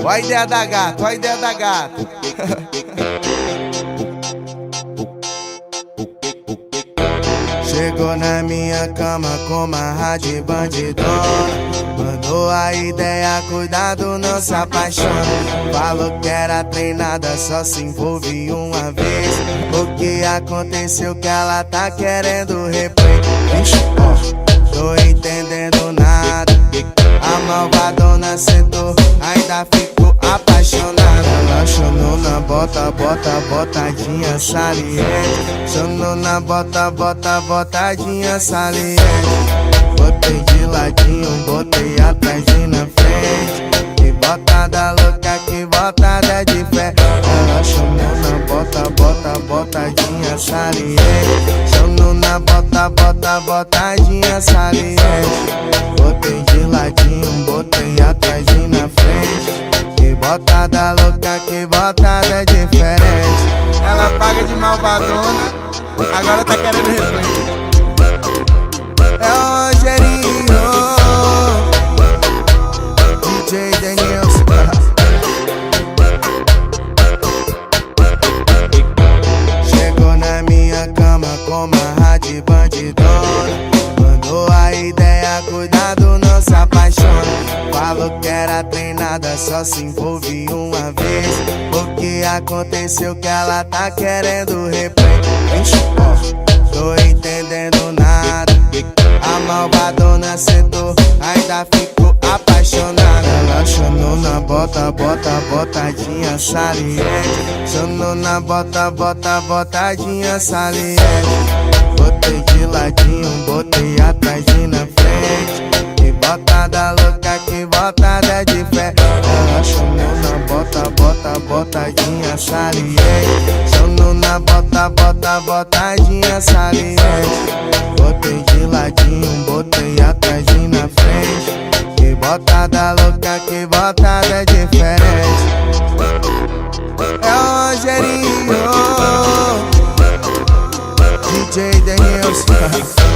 Ó a ideia da gata, ó a ideia da gata. Chegou na minha cama com uma rádio bandidona. Mandou a ideia, cuidado, não se apaixona. Falou que era treinada, só se envolve uma vez. O que aconteceu que ela tá querendo replay? Vixe, ó, tô entendendo nada. A malvadona sentou, ainda ficou apaixonada. Ela chamou na bota, botadinha saliente. Chamou na bota, botadinha saliente. Botei de ladinho, botei atrás e na frente. Que botada louca, que botada de fé. Ela chamou na bota, botadinha saliente. Chamou na bota, botadinha saliente. Botei de ladinho, botei atrás e na frente. Que botada louca, que botada diferente. Ela paga de malvadona, agora tá querendo replay. É o Rogerinho, DJ Denilson. Chegou na minha cama com uma rádio bandidona. Mandou a ideia, cuidado, não se apaixona. Falou que era treinada, só se envolve uma vez. O que aconteceu que ela tá querendo replay? Vixe, ó, tô entendendo nada. A malvadona sentou, ainda ficou apaixonada. Ela chamou na bota, botadinha saliente. Chamou na bota, botadinha saliente. Botei de ladinho, botei atrás e na frente. Que botada louca, que botada de fé. Ela chamou na bota, botadinha saliente. Chamou na bota, botadinha saliente. Botei de ladinho, botei atrás e na frente. Que botada louca, que botada diferente. É o Rogerinho, DJ Denilson.